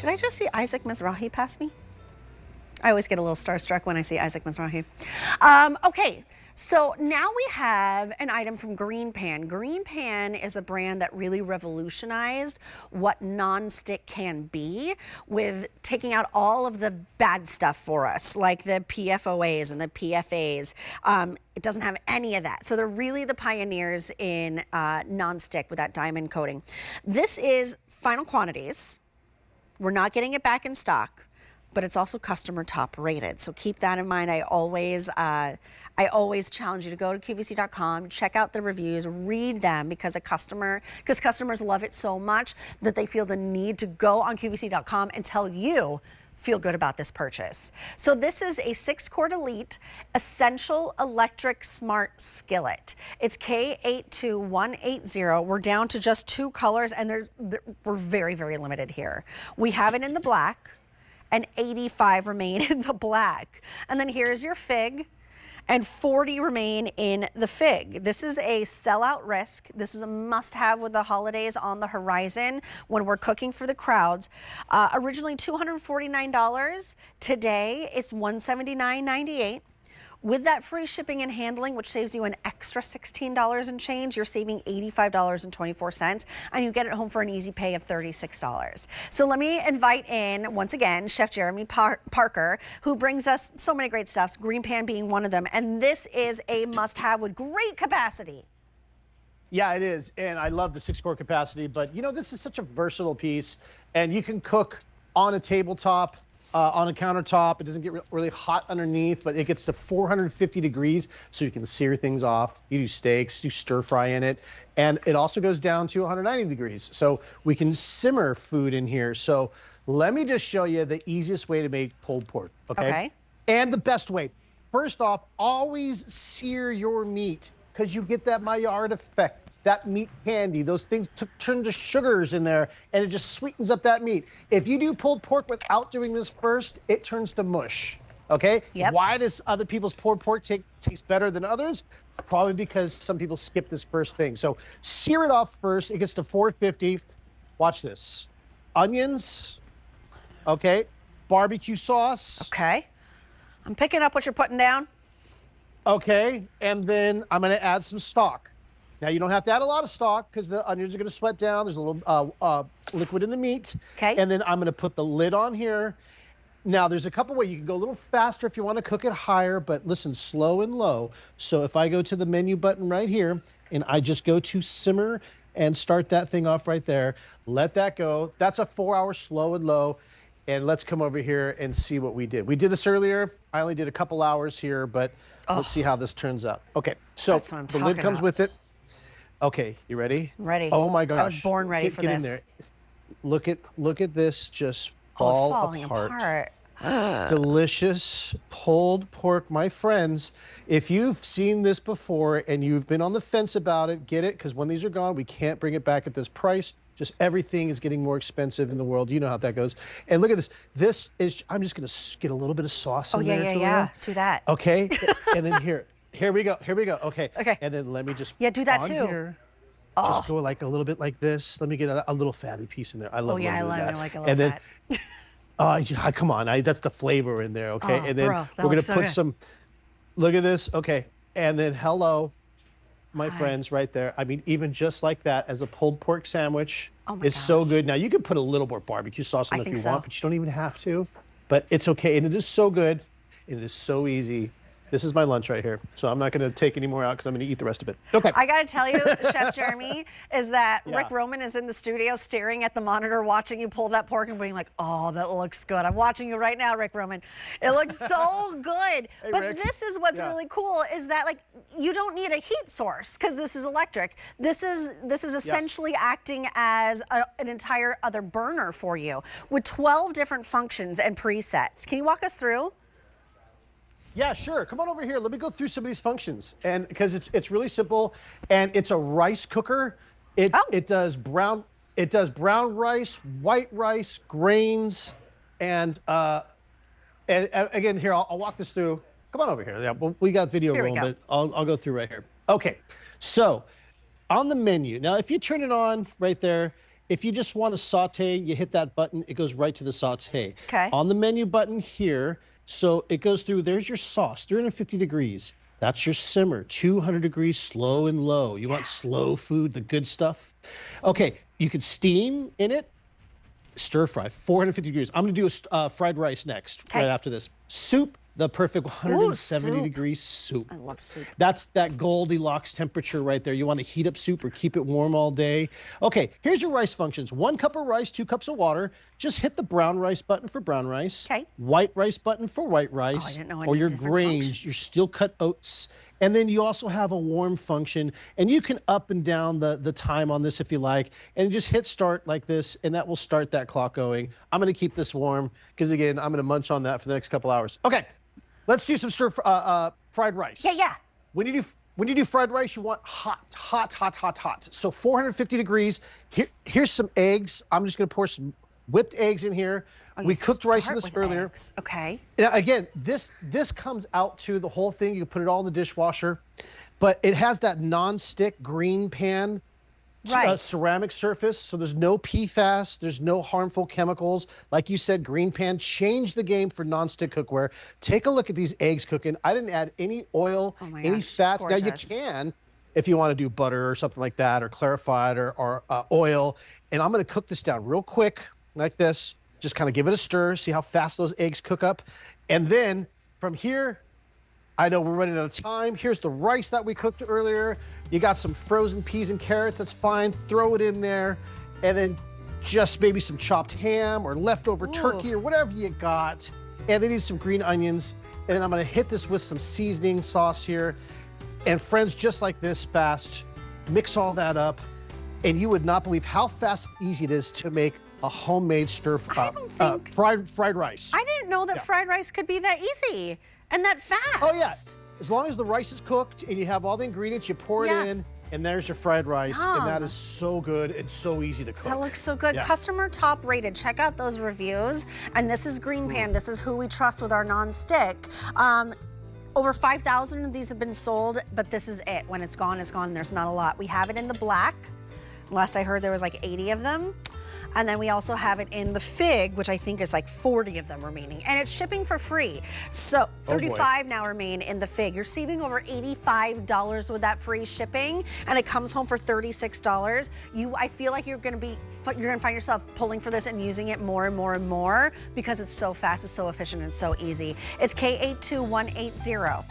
Did I just see Isaac Mizrahi pass me? I always get a little starstruck when I see Isaac Mizrahi. Okay, so now we have an item from GreenPan. GreenPan is a brand that really revolutionized what nonstick can be with taking out all of the bad stuff for us, like the PFOAs and the PFAs. It doesn't have any of that. So they're really the pioneers in nonstick with that diamond coating. This is final quantities. We're not getting it back in stock, but it's also customer top rated. So keep that in mind. I always challenge you to go to QVC.com, check out the reviews, read them, because customers love it so much that they feel the need to go on QVC.com and tell you feel good about this purchase. So this is a 6-quart Elite Essential Electric Smart Skillet. It's K82180. We're down to just 2 colors, and we're very, very limited here. We have it in the black, and 85 remain in the black. And then here's your fig, and 40 remain in the fig. This is a sellout risk. This is a must-have with the holidays on the horizon when we're cooking for the crowds. Originally $249. Today it's $179.98. With that free shipping and handling, which saves you an extra $16 and change, you're saving $85.24, and you get it home for an easy pay of $36. So let me invite in, once again, Chef Jeremy Parker, who brings us so many great stuffs, GreenPan being one of them, and this is a must-have with great capacity. Yeah, it is, and I love the 6-quart capacity, but you know, this is such a versatile piece, and you can cook on a tabletop, on a countertop. It doesn't get really hot underneath, but it gets to 450 degrees, so you can sear things off. You do steaks, you stir fry in it, and it also goes down to 190 degrees, so we can simmer food in here. So let me just show you the easiest way to make pulled pork, okay? And the best way. First off, always sear your meat, because you get that Maillard effect. That meat candy, those things turn to sugars in there, and it just sweetens up that meat. If you do pulled pork without doing this first, it turns to mush, okay? Yep. Why does other people's pulled pork taste better than others? Probably because some people skip this first thing. So sear it off first. It gets to 450. Watch this. Onions, okay? Barbecue sauce. Okay. I'm picking up what you're putting down. Okay, and then I'm gonna add some stock. Now, you don't have to add a lot of stock because the onions are going to sweat down. There's a little liquid in the meat. Okay. And then I'm going to put the lid on here. Now, there's a couple ways. You can go a little faster if you want to cook it higher, but listen, slow and low. So if I go to the menu button right here and I just go to simmer and start that thing off right there, let that go. That's a 4-hour slow and low. And let's come over here and see what we did. We did this earlier. I only did a couple hours here, but let's see how this turns out. Okay, so the lid comes with it. Okay, you ready? Ready. Oh my gosh. I was born ready for this. Get in there. Look at this just fall apart. Delicious pulled pork, my friends. If you've seen this before and you've been on the fence about it, get it, because when these are gone, we can't bring it back at this price. Just everything is getting more expensive in the world. You know how that goes. And look at this. This is, I'm just going to get a little bit of sauce in there. Yeah. Do that. Okay. And then here we go. Okay. And then let me just do that too. Here, just go like a little bit like this. Let me get a little fatty piece in there. I love. I like a little fat. Then, come on, that's the flavor in there. Okay, and then we're gonna put some. Look at this. Okay, and then hello, my friends, right there. I mean, even just like that, as a pulled pork sandwich, is so good. Now you can put a little more barbecue sauce on it if you want, but you don't even have to. But it's okay, and it is so good, and it is so easy. This is my lunch right here, so I'm not going to take any more out because I'm going to eat the rest of it. Okay. I got to tell you, Chef Jeremy, is that Rick Roman is in the studio staring at the monitor, watching you pull that pork and being like, oh, that looks good. I'm watching you right now, Rick Roman. It looks so good. Hey, but Rick. this is what's really cool is that, like, you don't need a heat source because this is electric. This is essentially acting as an entire other burner for you with 12 different functions and presets. Can you walk us through? Yeah, sure. Come on over here. Let me go through some of these functions, and because it's really simple, and it's a rice cooker. It does brown rice, white rice, grains, and again here I'll walk this through. Come on over here. Yeah, we got video rolling, but I'll go through right here. Okay, so on the menu now, if you turn it on right there, If you just want to saute, you hit that button, it goes right to the saute. Okay. On the menu button here, so it goes through, there's your sauce, 350 degrees. That's your simmer, 200 degrees, slow and low. You want slow food, the good stuff. Okay, you could steam in it, stir fry, 450 degrees. I'm going to do a fried rice next, right after this. Soup, the perfect 170 degree soup. I love soup. That's that Goldilocks temperature right there. You want to heat up soup or keep it warm all day. Okay, here's your rice functions. 1 cup of rice, 2 cups of water. Just hit the brown rice button for brown rice. Okay. White rice button for white rice. Oh, I didn't know or your different grains, functions. your steel cut oats. And then you also have a warm function, and you can up and down the time on this if you like, and just hit start like this, and that will start that clock going. I'm going to keep this warm because, again, I'm going to munch on that for the next couple hours. Okay, let's do some fried rice. Yeah. When you do fried rice, you want hot. So 450 degrees. Here's some eggs. I'm just going to pour some whipped eggs in here. We cooked rice in this earlier. Eggs. Okay. Now, again, this comes out to the whole thing. You can put it all in the dishwasher, but it has that non-stick GreenPan ceramic surface, so there's no PFAS, there's no harmful chemicals. Like you said, GreenPan changed the game for non-stick cookware. Take a look at these eggs cooking. I didn't add any oil, any fats. Gorgeous. Now you can if you want to do butter or something like that, or clarified or oil. And I'm going to cook this down real quick like this. Just kind of give it a stir, see how fast those eggs cook up. And then from here, I know we're running out of time. Here's the rice that we cooked earlier. You got some frozen peas and carrots, that's fine. Throw it in there. And then just maybe some chopped ham or leftover turkey or whatever you got. And then need some green onions. And then I'm gonna hit this with some seasoning sauce here. And friends, just like this fast, mix all that up. And you would not believe how fast and easy it is to make a homemade fried rice. I didn't know that fried rice could be that easy and that fast. Oh yeah, as long as the rice is cooked and you have all the ingredients, you pour it in, and there's your fried rice. And that is so good and so easy to cook. That looks so good. Customer top rated. Check out those reviews. And this is GreenPan. This is who we trust with our non-stick. Over 5,000 of these have been sold, but this is it. When it's gone, it's gone. There's not a lot. We have it in the black. Last I heard, there was like 80 of them. And then we also have it in the fig, which I think is like 40 of them remaining. And it's shipping for free. So 35 now remain in the fig. You're saving over $85 with that free shipping, and it comes home for $36. I feel like you're gonna find yourself pulling for this and using it more and more and more because it's so fast, it's so efficient, and so easy. It's K82180.